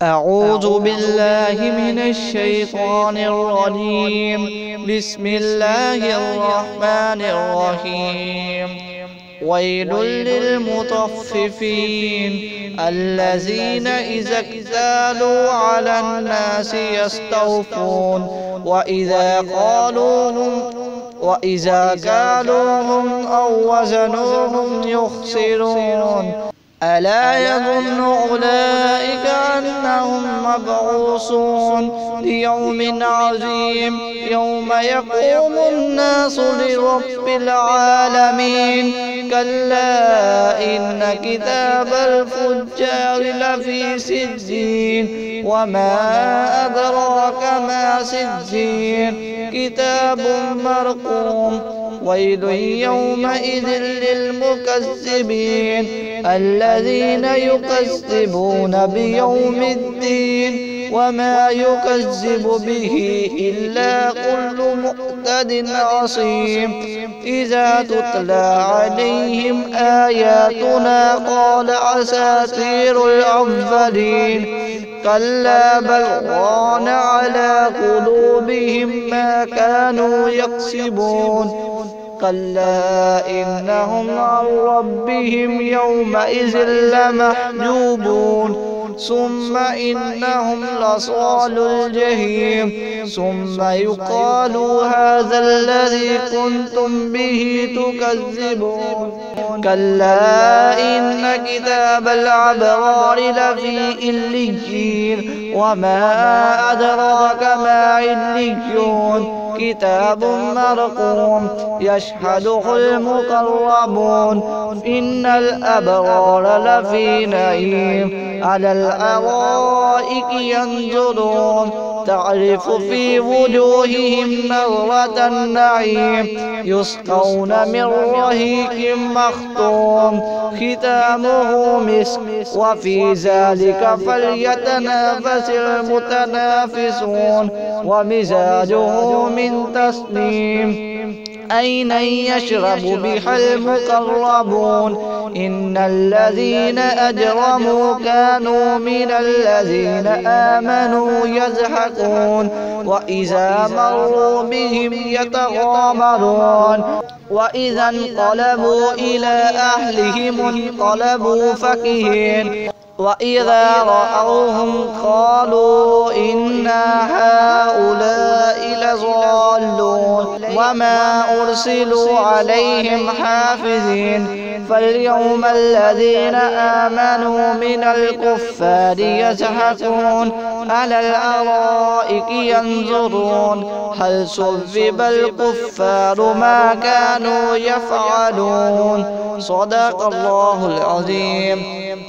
أعوذ بالله من الشيطان الرجيم. بسم الله الرحمن الرحيم. ويل للمطففين الذين إذا اكتالوا على الناس يستوفون وإذا كالوهم أو وزنوهم يخسرون. ألا يظن أولئك أنهم مبعوثون ليوم عظيم يوم يقوم الناس لرب العالمين. كلا إن كتاب الفجار لفي سجين وما أدراك ما سجين كتاب مرقوم. ويل يومئذ للمكذبين الذين يكذبون بيوم الدين وما يكذب به إلا كل معتد عصيم. إذا تتلى عليهم آياتنا قال أساطير الأولين. كلا بل ران على قلوبهم ما كانوا يكسبون. كلا إنهم عن ربهم يومئذ لمحجوبون. ثم إنهم لصال الجحيم. ثم يقال هذا الذي كنتم به تكذبون. كلا إن كتاب الأبرار لفي عليين وما أدراك ما عليون كتاب مرقوم يشهده المقربون. إن الأبرار لفي نعيم على الأرائك ينظرون تعرف في وجوههم نضرة النعيم يسقون من رحيق مختوم ختامه مسك وفي ذلك فليتنافس المتنافسون. ومزاجه من تسنيم عينا يشرب بها المقربون. إن الذين أجرموا كانوا من الذين آمنوا يضحكون وإذا مروا بهم يتغامرون. وإذا انقلبوا إلى أهلهم انقلبوا فكهين. وإذا رأوهم قالوا إنا هؤلاء لضالون وما أرسلوا عليهم حافظين. فاليوم الذين آمنوا من الكفار يضحكون على الأرائك ينظرون هل ثوب الكفار ما كانوا يفعلون. صدق الله العظيم।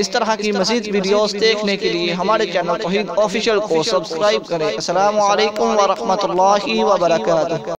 इस तरह की मज़ीद वीडियोस देखने के लिए हमारे चैनल तौहीद ऑफिशियल को सब्सक्राइब करें। अस्सलामु अलैकुम व रहमतुल्लाहि व बरकातुहू।